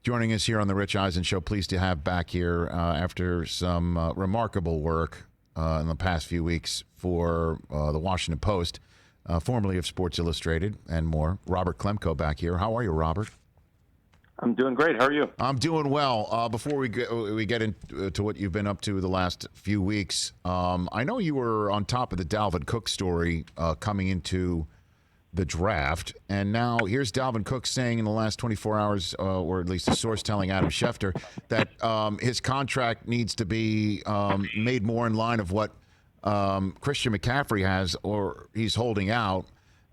joining us here on the Rich Eisen Show. Pleased to have back here after some remarkable work in the past few weeks for the Washington Post, formerly of Sports Illustrated and more. Robert Klemko back here. How are you, Robert? I'm doing great. How are you? I'm doing well. Before we get into what you've been up to the last few weeks, I know you were on top of the Dalvin Cook story coming into the draft, and now here's Dalvin Cook saying in the last 24 hours, or at least a source telling Adam Schefter, that his contract needs to be made more in line of what Christian McCaffrey has, or he's holding out.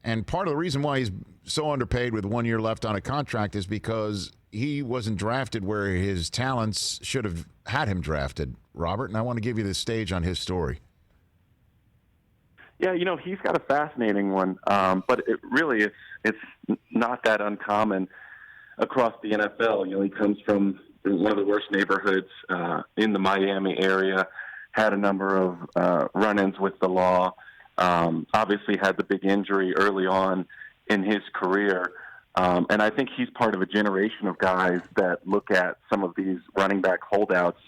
And part of the reason why he's so underpaid with 1 year left on a contract is because he wasn't drafted where his talents should have had him drafted, Robert. And I want to give you the stage on his story. Yeah, he's got a fascinating one, but it's not that uncommon across the NFL. He comes from one of the worst neighborhoods in the Miami area, had a number of run-ins with the law, obviously had the big injury early on in his career. And I think he's part of a generation of guys that look at some of these running back holdouts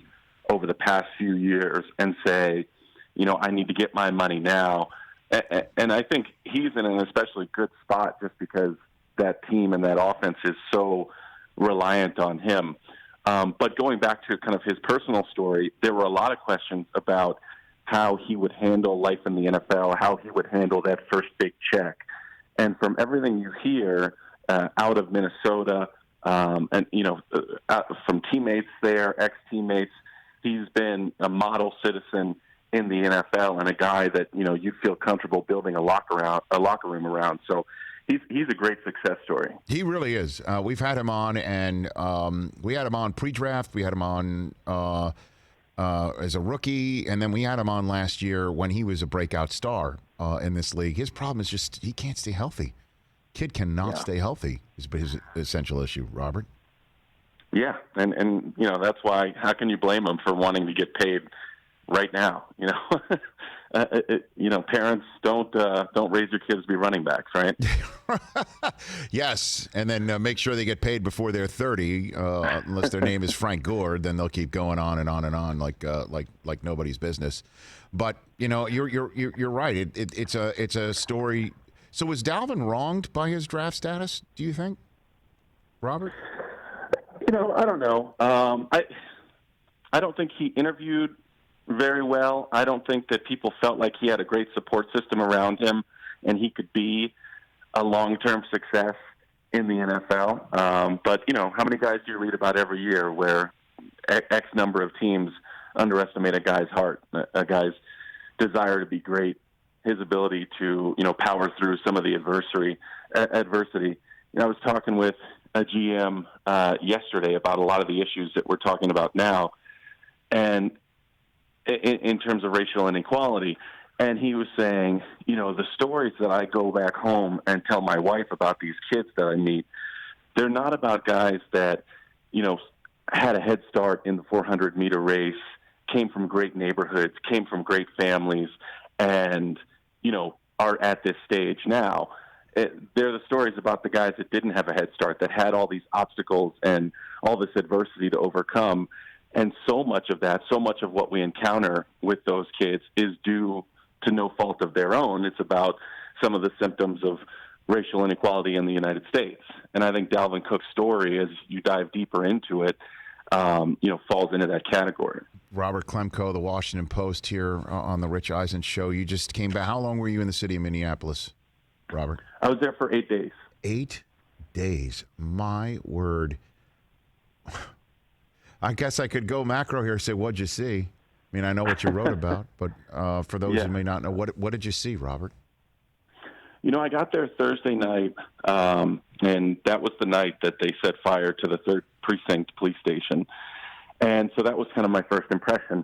over the past few years and say, I need to get my money now. And I think he's in an especially good spot just because that team and that offense is so reliant on him. But going back to kind of his personal story, there were a lot of questions about how he would handle life in the NFL, how he would handle that first big check. And from everything you hear out of Minnesota and, from teammates there, ex-teammates, he's been a model citizen in the NFL and a guy that, you feel comfortable building a locker room around. So he's a great success story. He really is. We've had him on, and we had him on pre-draft. We had him on as a rookie, and then we had him on last year when he was a breakout star in this league. His problem is just he can't stay healthy. Kid cannot stay healthy is his essential issue, Robert. Yeah, and that's why, how can you blame him for wanting to get paid right now? Parents don't raise your kids to be running backs, right? Yes, and then make sure they get paid before they're 30. Unless their name is Frank Gore, then they'll keep going on and on and on like nobody's business. But you're right. It's a story. So was Dalvin wronged by his draft status, do you think, Robert? I don't know. I don't think he interviewed very well. I don't think that people felt like he had a great support system around him and he could be a long-term success in the NFL. But, how many guys do you read about every year where X number of teams underestimate a guy's heart, a guy's desire to be great, his ability to, power through some of the adversity. I was talking with a GM yesterday about a lot of the issues that we're talking about now, and in terms of racial inequality. And he was saying, the stories that I go back home and tell my wife about these kids that I meet, they're not about guys that, had a head start in the 400-meter race, came from great neighborhoods, came from great families, and, are at this stage now. They're the stories about the guys that didn't have a head start, that had all these obstacles and all this adversity to overcome. And so much of what we encounter with those kids is due to no fault of their own. It's about some of the symptoms of racial inequality in the United States. And I think Dalvin Cook's story, as you dive deeper into it, falls into that category. Robert Klemko, the Washington Post, here on the Rich Eisen Show. You just came back. How long were you in the city of Minneapolis, Robert? I was there for 8 days. 8 days. My word. I guess I could go macro here and say, what'd you see? I mean, I know what you wrote about, but for those who may not know, what did you see, Robert? I got there Thursday night, and that was the night that they set fire to the 3rd Precinct Police Station. And so that was kind of my first impression.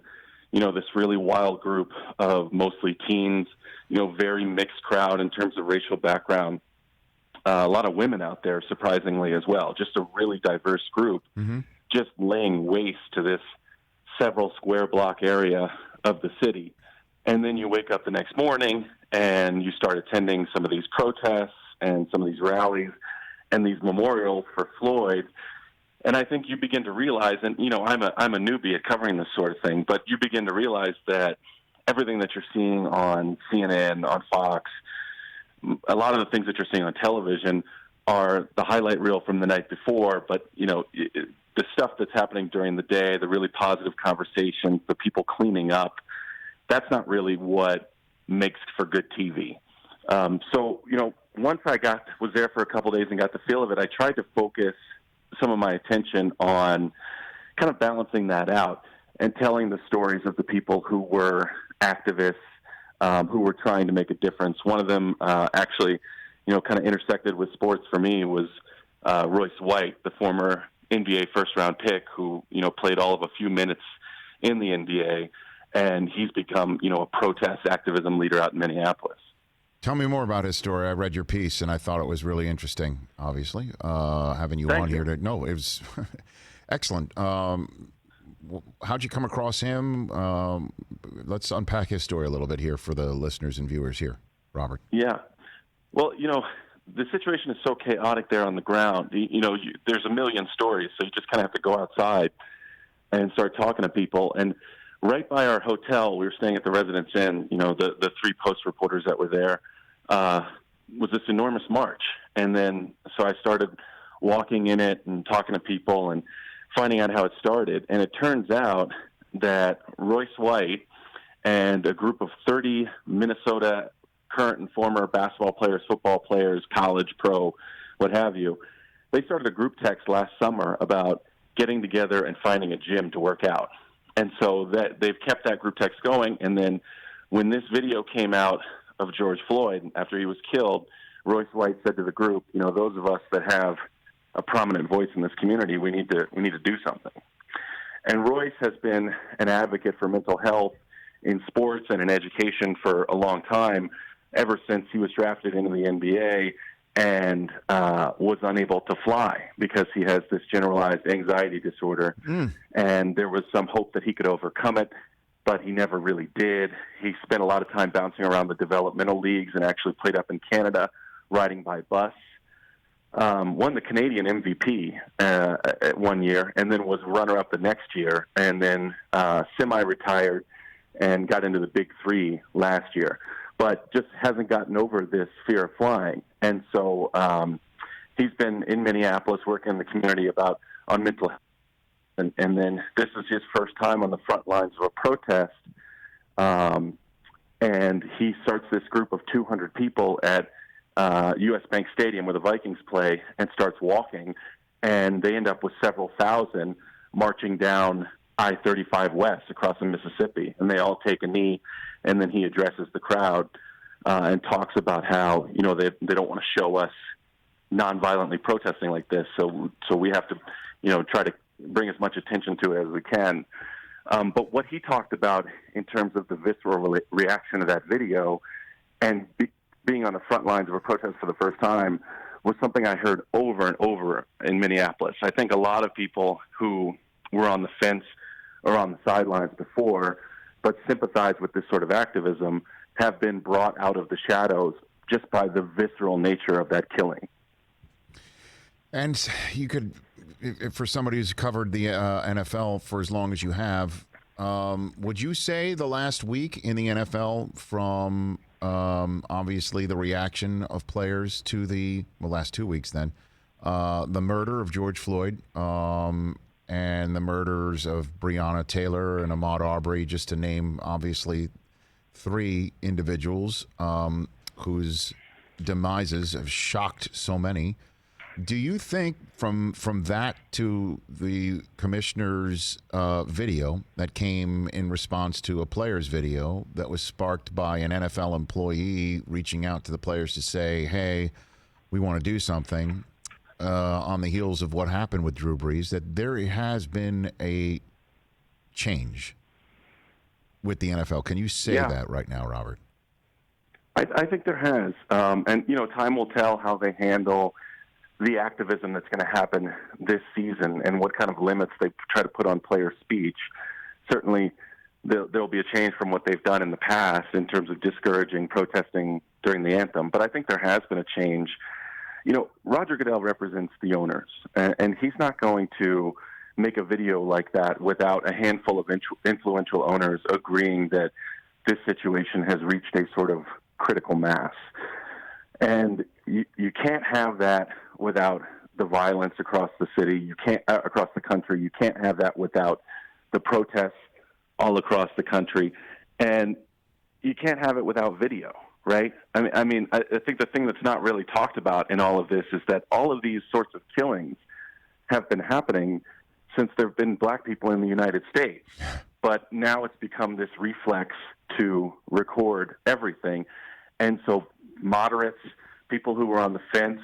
This really wild group of mostly teens, very mixed crowd in terms of racial background. A lot of women out there, surprisingly, as well. Just a really diverse group. Mm-hmm. Just laying waste to this several square block area of the city. And then you wake up the next morning and you start attending some of these protests and some of these rallies and these memorials for Floyd. And I think you begin to realize, and I'm a newbie at covering this sort of thing, but you begin to realize that everything that you're seeing on CNN, on Fox, a lot of the things that you're seeing on television are the highlight reel from the night before. But the stuff that's happening during the day, the really positive conversations, the people cleaning up, that's not really what makes for good TV. So once I was there for a couple of days and got the feel of it, I tried to focus some of my attention on kind of balancing that out and telling the stories of the people who were activists, who were trying to make a difference. One of them actually, kind of intersected with sports for me was Royce White, the former NBA first-round pick who, played all of a few minutes in the NBA, and he's become, a protest activism leader out in Minneapolis. Tell me more about his story. I read your piece, and I thought it was really interesting, obviously, having you on here. No, it was excellent. How'd you come across him? Let's unpack his story a little bit here for the listeners and viewers here, Robert. Yeah. Well, the situation is so chaotic there on the ground. There's a million stories, so you just kind of have to go outside and start talking to people. And right by our hotel, we were staying at the Residence Inn, the three Post reporters that were there, was this enormous march. And then, so I started walking in it and talking to people and finding out how it started. And it turns out that Royce White and a group of 30 Minnesota current and former basketball players, football players, college, pro, what have you, they started a group text last summer about getting together and finding a gym to work out. And so that they've kept that group text going. And then when this video came out of George Floyd after he was killed, Royce White said to the group, those of us that have a prominent voice in this community, we need to do something. And Royce has been an advocate for mental health in sports and in education for a long time, ever since he was drafted into the NBA and was unable to fly because he has this generalized anxiety disorder. And there was some hope that he could overcome it, but he never really did. He spent a lot of time bouncing around the developmental leagues and actually played up in Canada, riding by bus. Won the Canadian MVP 1 year, and then was runner-up the next year, and then semi-retired and got into the Big Three last year, but just hasn't gotten over this fear of flying. And so he's been in Minneapolis working in the community on mental health. And then this is his first time on the front lines of a protest. And he starts this group of 200 people at U.S. Bank Stadium where the Vikings play and starts walking. And they end up with several thousand marching down I-35 West across the Mississippi. And they all take a knee. And then he addresses the crowd and talks about how, they don't want to show us nonviolently protesting like this. So we have to, try to bring as much attention to it as we can. But what he talked about in terms of the visceral reaction to that video and being on the front lines of a protest for the first time was something I heard over and over in Minneapolis. I think a lot of people who were on the fence or on the sidelines before but sympathize with this sort of activism have been brought out of the shadows just by the visceral nature of that killing. And you could, for somebody who's covered the NFL for as long as you have, would you say the last week in the NFL, from obviously the reaction of players to the last 2 weeks then, the murder of George Floyd, and the murders of Breonna Taylor and Ahmaud Arbery, just to name obviously three individuals whose demises have shocked so many. Do you think from that to the commissioner's video that came in response to a player's video that was sparked by an NFL employee reaching out to the players to say, hey, we want to do something on the heels of what happened with Drew Brees, that there has been a change with the NFL? Can you say that right now, Robert? I think there has. And, time will tell how they handle the activism that's going to happen this season and what kind of limits they try to put on player speech. Certainly, there'll be a change from what they've done in the past in terms of discouraging protesting during the anthem. But I think there has been a change Roger Goodell represents the owners, and he's not going to make a video like that without a handful of influential owners agreeing that this situation has reached a sort of critical mass. And you can't have that without the violence across the city. You can't across the country. You can't have that without the protests all across the country, and you can't have it without video, right? I think the thing that's not really talked about in all of this is that all of these sorts of killings have been happening since there have been black people in the United States, but now it's become this reflex to record everything, and so moderates, people who were on the fence,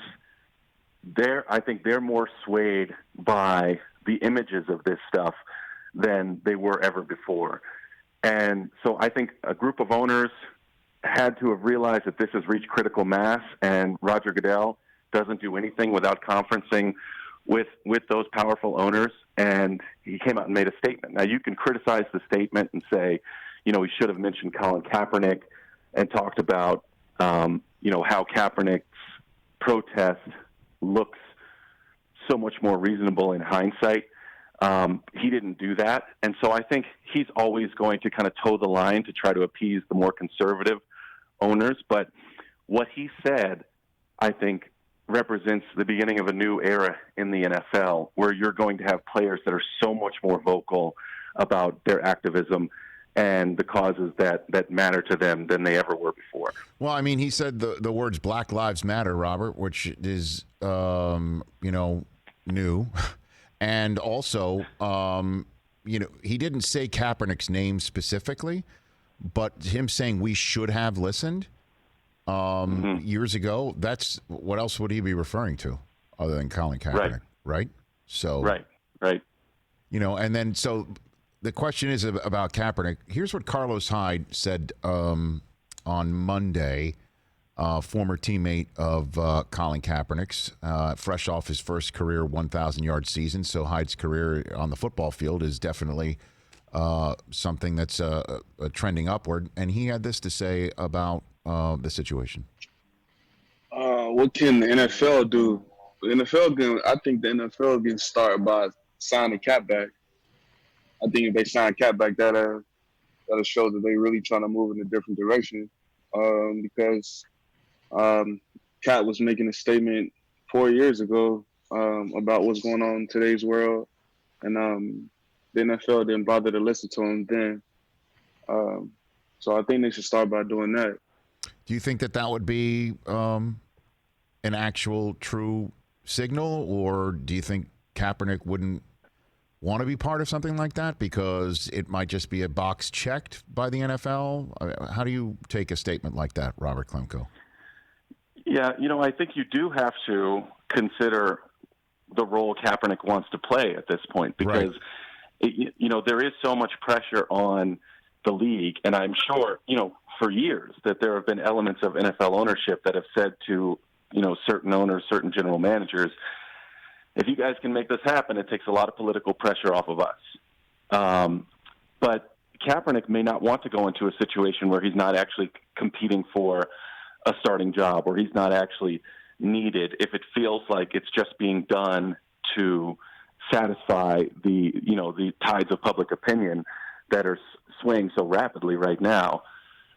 I think they're more swayed by the images of this stuff than they were ever before. And so I think a group of owners had to have realized that this has reached critical mass, and Roger Goodell doesn't do anything without conferencing with those powerful owners, and he came out and made a statement. Now, you can criticize the statement and say, he should have mentioned Colin Kaepernick and talked about, how Kaepernick's protest looks so much more reasonable in hindsight. He didn't do that. And so I think he's always going to kind of toe the line to try to appease the more conservative owners. But what he said, I think, represents the beginning of a new era in the NFL where you're going to have players that are so much more vocal about their activism and the causes that matter to them than they ever were before. Well, I mean, he said the words Black Lives Matter, Robert, which is, new. And also, he didn't say Kaepernick's name specifically, but him saying we should have listened years ago, that's what else would he be referring to other than Colin Kaepernick, right? So, right. And then so the question is about Kaepernick. Here's what Carlos Hyde said on Monday, former teammate of Colin Kaepernick's, fresh off his first career 1,000-yard season. So Hyde's career on the football field is definitely something that's trending upward. And he had this to say about the situation. What can the NFL do? I think the NFL can start by signing Cap back. I think if they sign Cap back, that'll show that they're really trying to move in a different direction. Because Cap was making a statement 4 years ago about what's going on in today's world, and the NFL didn't bother to listen to him then. So I think they should start by doing that. Do you think that would be an actual true signal, or do you think Kaepernick wouldn't want to be part of something like that because it might just be a box checked by the NFL? How do you take a statement like that, Robert Klemko? Yeah, I think you do have to consider the role Kaepernick wants to play at this point because, there is so much pressure on the league. And I'm sure, for years that there have been elements of NFL ownership that have said to, certain owners, certain general managers, if you guys can make this happen, it takes a lot of political pressure off of us. But Kaepernick may not want to go into a situation where he's not actually competing for a starting job, or he's not actually needed, if it feels like it's just being done to satisfy the tides of public opinion that are swaying so rapidly right now.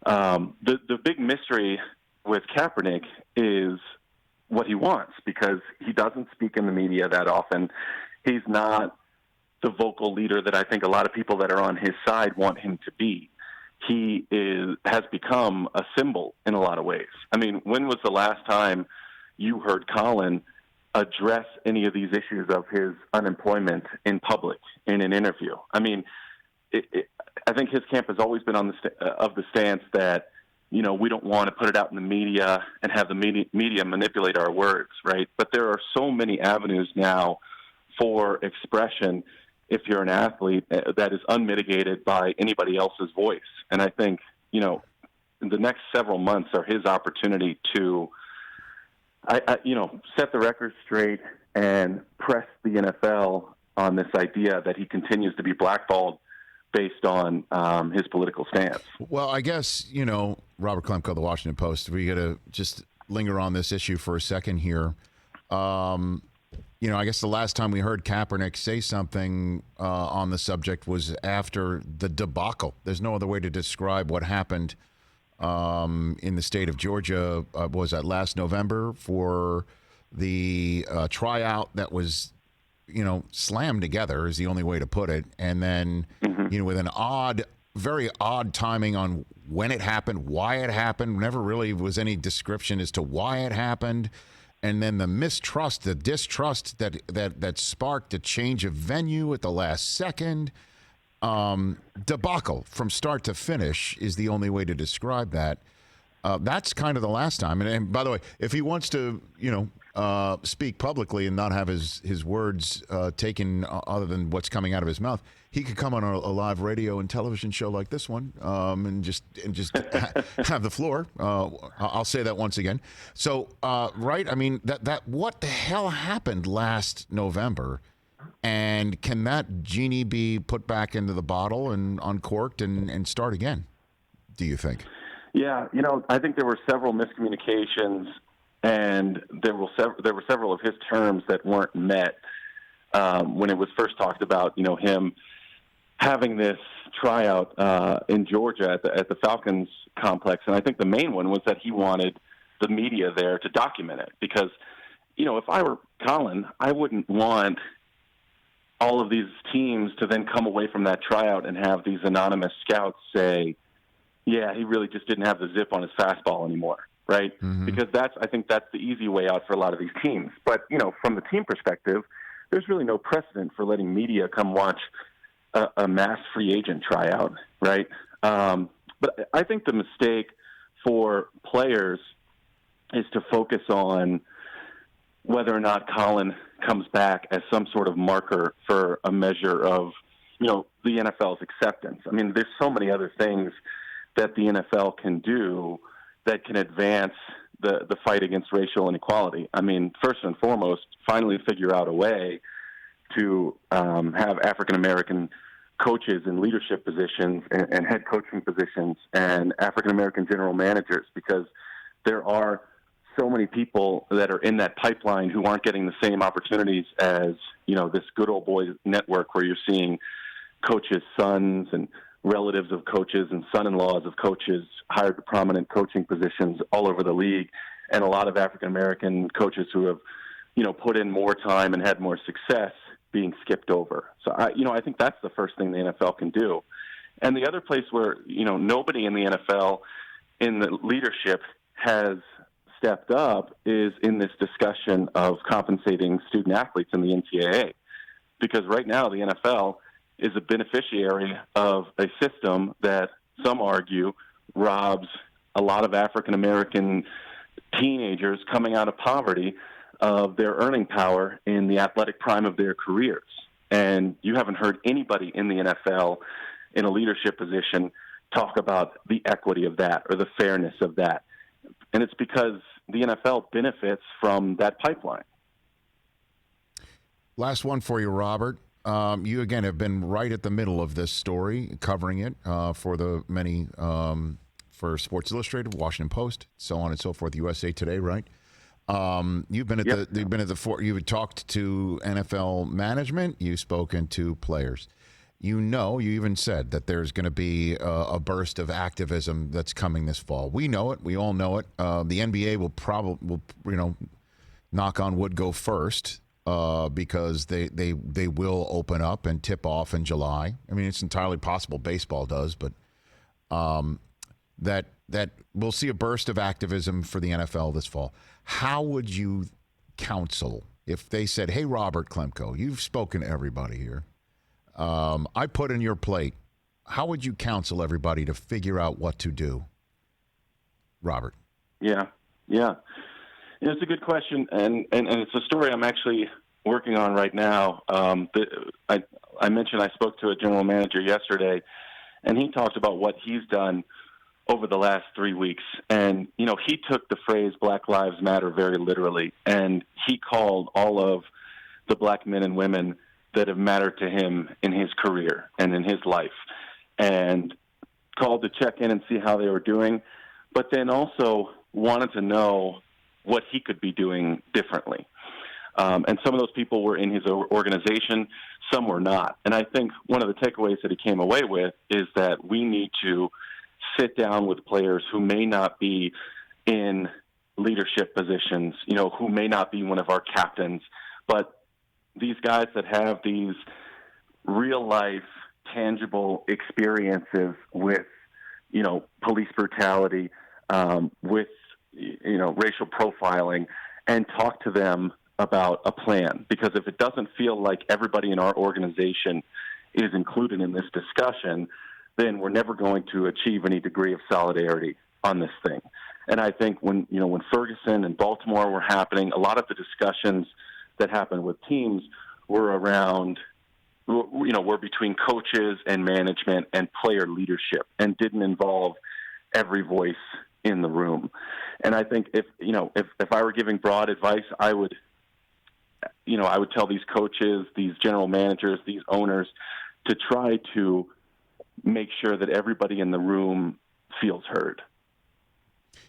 The big mystery with Kaepernick is what he wants, because he doesn't speak in the media that often. He's not the vocal leader that I think a lot of people that are on his side want him to be. He has become a symbol in a lot of ways. I mean, when was the last time you heard Colin address any of these issues of his unemployment in public in an interview? I mean, I think his camp has always been on the stance that, we don't want to put it out in the media and have the media manipulate our words, right? But there are so many avenues now for expression if you're an athlete that is unmitigated by anybody else's voice. And I think, in the next several months are his opportunity to, set the record straight and press the NFL on this idea that he continues to be blackballed based on his political stance. Well, I guess, Robert Klemko, the Washington Post, we got to just linger on this issue for a second here. I guess the last time we heard Kaepernick say something on the subject was after the debacle. There's no other way to describe what happened in the state of Georgia. Was that last November for the tryout that was, slammed together is the only way to put it. And then, with an very odd timing on when it happened, why it happened. Never really was any description as to why it happened. And then the mistrust, the distrust that sparked a change of venue at the last second. Debacle from start to finish is the only way to describe that. That's kind of the last time. And by the way, if he wants to, speak publicly and not have his words taken other than what's coming out of his mouth, he could come on a live radio and television show like this one and just have the floor. I'll say that once again. So, right, I mean, that what the hell happened last November? And can that genie be put back into the bottle and uncorked and start again, do you think? Yeah, I think there were several miscommunications, and there were several of his terms that weren't met when it was first talked about, him having this tryout in Georgia at the Falcons complex. And I think the main one was that he wanted the media there to document it because, if I were Colin, I wouldn't want all of these teams to then come away from that tryout and have these anonymous scouts say, yeah, he really just didn't have the zip on his fastball anymore, right? Mm-hmm. Because I think that's the easy way out for a lot of these teams. But, from the team perspective, there's really no precedent for letting media come watch a mass free agent tryout, right? But I think the mistake for players is to focus on whether or not Colin comes back as some sort of marker for a measure of, the NFL's acceptance. I mean, there's so many other things that the NFL can do that can advance the fight against racial inequality. I mean, first and foremost, finally figure out a way to have African-American coaches in leadership positions and head coaching positions and African-American general managers, because there are so many people that are in that pipeline who aren't getting the same opportunities as, this good old boy network where you're seeing coaches' sons and relatives of coaches and son-in-laws of coaches hired to prominent coaching positions all over the league, and a lot of African-American coaches who have, put in more time and had more success being skipped over. So, I think that's the first thing the NFL can do. And the other place where, nobody in the NFL in the leadership has stepped up is in this discussion of compensating student athletes in the NCAA. Because right now the NFL is a beneficiary of a system that some argue robs a lot of African-American teenagers coming out of poverty of their earning power in the athletic prime of their careers. And you haven't heard anybody in the NFL in a leadership position talk about the equity of that or the fairness of that. And it's because the NFL benefits from that pipeline. Last one for you, Robert. You, again, have been right at the middle of this story, covering it for the many, for Sports Illustrated, Washington Post, so on and so forth, USA Today, right? You've been at you've talked to NFL management, you've spoken to players. You even said that there's going to be a burst of activism that's coming this fall. We know it. We all know it. The NBA will knock on wood, go first because they will open up and tip off in July. I mean, it's entirely possible baseball does, but that we'll see a burst of activism for the NFL this fall. How would you counsel if they said, "Hey, Robert Klemko, you've spoken to everybody here. I put in your plate." How would you counsel everybody to figure out what to do, Robert? Yeah. It's a good question, and it's a story I'm actually working on right now. I mentioned I spoke to a general manager yesterday, and he talked about what he's done over the last 3 weeks. And, he took the phrase Black Lives Matter very literally, and he called all of the black men and women that have mattered to him in his career and in his life, and called to check in and see how they were doing, but then also wanted to know what he could be doing differently. And some of those people were in his organization, some were not. And I think one of the takeaways that he came away with is that we need to sit down with players who may not be in leadership positions, who may not be one of our captains, but these guys that have these real life, tangible experiences with, police brutality, with, racial profiling, and talk to them about a plan. Because if it doesn't feel like everybody in our organization is included in this discussion, then we're never going to achieve any degree of solidarity on this thing. And I think when Ferguson and Baltimore were happening, a lot of the discussions that happened with teams were around, were between coaches and management and player leadership, and didn't involve every voice in the room. And I think if I were giving broad advice, I would tell these coaches, these general managers, these owners to try to make sure that everybody in the room feels heard.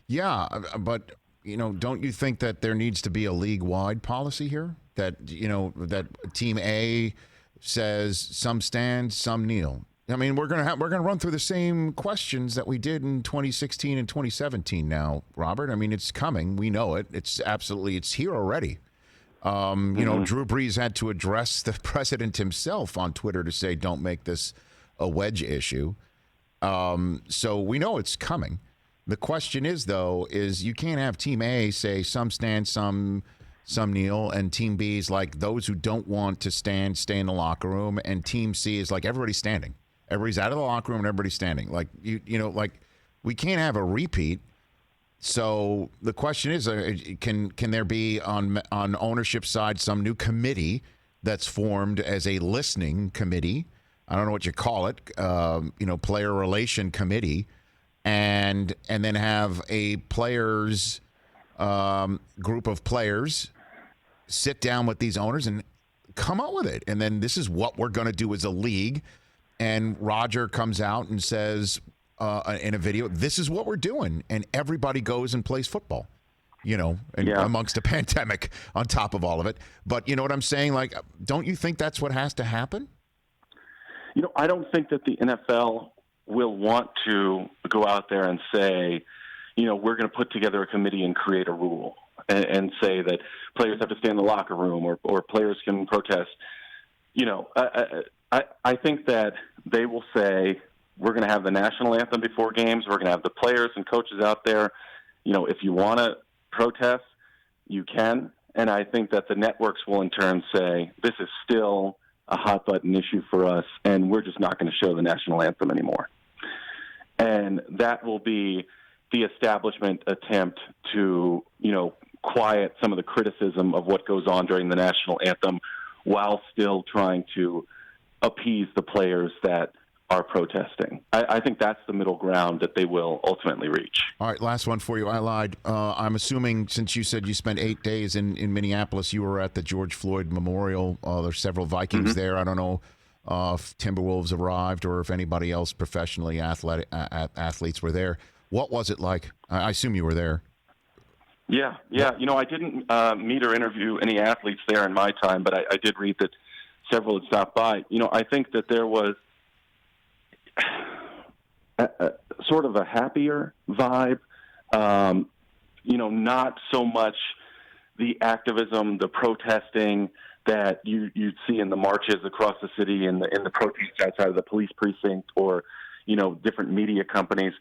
Yeah, but don't you think that there needs to be a league-wide policy here? That that Team A says some stand, some kneel. I mean, we're gonna run through the same questions that we did in 2016 and 2017. Now, Robert, I mean, it's coming. We know it. It's here already. Drew Brees had to address the president himself on Twitter to say, "Don't make this a wedge issue." So we know it's coming. The question is, though, you can't have Team A say some stand, some kneel, and Team B is like those who don't want to stand, stay in the locker room, and Team C is like everybody's standing. Everybody's out of the locker room and everybody's standing. Like, we can't have a repeat. So the question is, can there be on ownership side some new committee that's formed as a listening committee? I don't know what you call it, player relation committee, and then have a players group of players sit down with these owners and come up with it. And then this is what we're going to do as a league. And Roger comes out and says in a video, this is what we're doing. And everybody goes and plays football, amongst a pandemic on top of all of it. But you know what I'm saying? Like, don't you think that's what has to happen? I don't think that the NFL will want to go out there and say, we're going to put together a committee and create a rule and say that players have to stay in the locker room or players can protest. I think that they will say, we're going to have the national anthem before games. We're going to have the players and coaches out there. If you want to protest, you can. And I think that the networks will in turn say, this is still a hot button issue for us, and we're just not going to show the national anthem anymore. And that will be the establishment attempt to, quiet some of the criticism of what goes on during the national anthem while still trying to appease the players that are protesting. I think that's the middle ground that they will ultimately reach. All right, last one for you. I lied. I'm assuming since you said you spent 8 days in Minneapolis, you were at the George Floyd Memorial. There's several Vikings there. I don't know if Timberwolves arrived or if anybody else professionally athletes were there. What was it like? I assume you were there. Yeah. I didn't meet or interview any athletes there in my time, but I did read that several had stopped by. I think that there was sort of a happier vibe. Not so much the activism, the protesting that you'd see in the marches across the city and in the protests outside of the police precinct or, different media companies.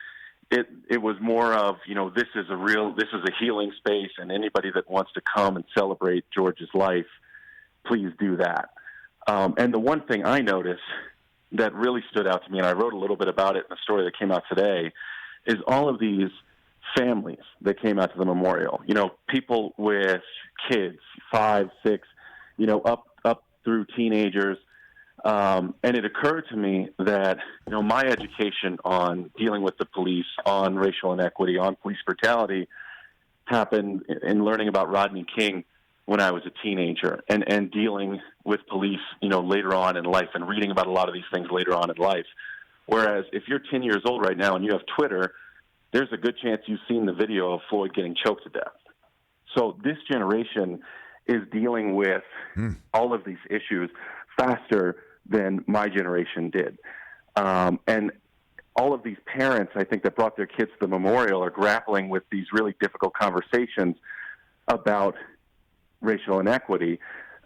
It was more of, this is a healing space, and anybody that wants to come and celebrate George's life, please do that. And the one thing I noticed that really stood out to me, and I wrote a little bit about it in the story that came out today, is all of these families that came out to the memorial. People with kids, 5, 6, up through teenagers. And it occurred to me that, my education on dealing with the police, on racial inequity, on police brutality happened in learning about Rodney King when I was a teenager and dealing with police, later on in life and reading about a lot of these things later on in life. Whereas if you're 10 years old right now and you have Twitter, there's a good chance you've seen the video of Floyd getting choked to death. So this generation is dealing with all of these issues faster than my generation did. And all of these parents, I think, that brought their kids to the memorial are grappling with these really difficult conversations about racial inequity.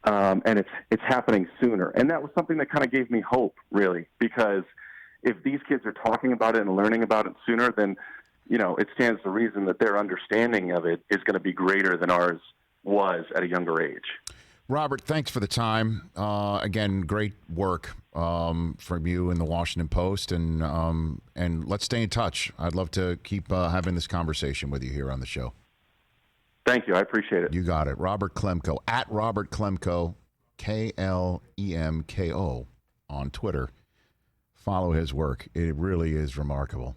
And it's happening sooner. And that was something that kind of gave me hope, really, because if these kids are talking about it and learning about it sooner, then, it stands to reason that their understanding of it is going to be greater than ours was at a younger age. Robert, thanks for the time. Again, great work from you in the Washington Post, and let's stay in touch. I'd love to keep having this conversation with you here on the show. Thank you. I appreciate it. You got it. Robert Klemko, at Robert Klemko, Klemko on Twitter. Follow his work. It really is remarkable.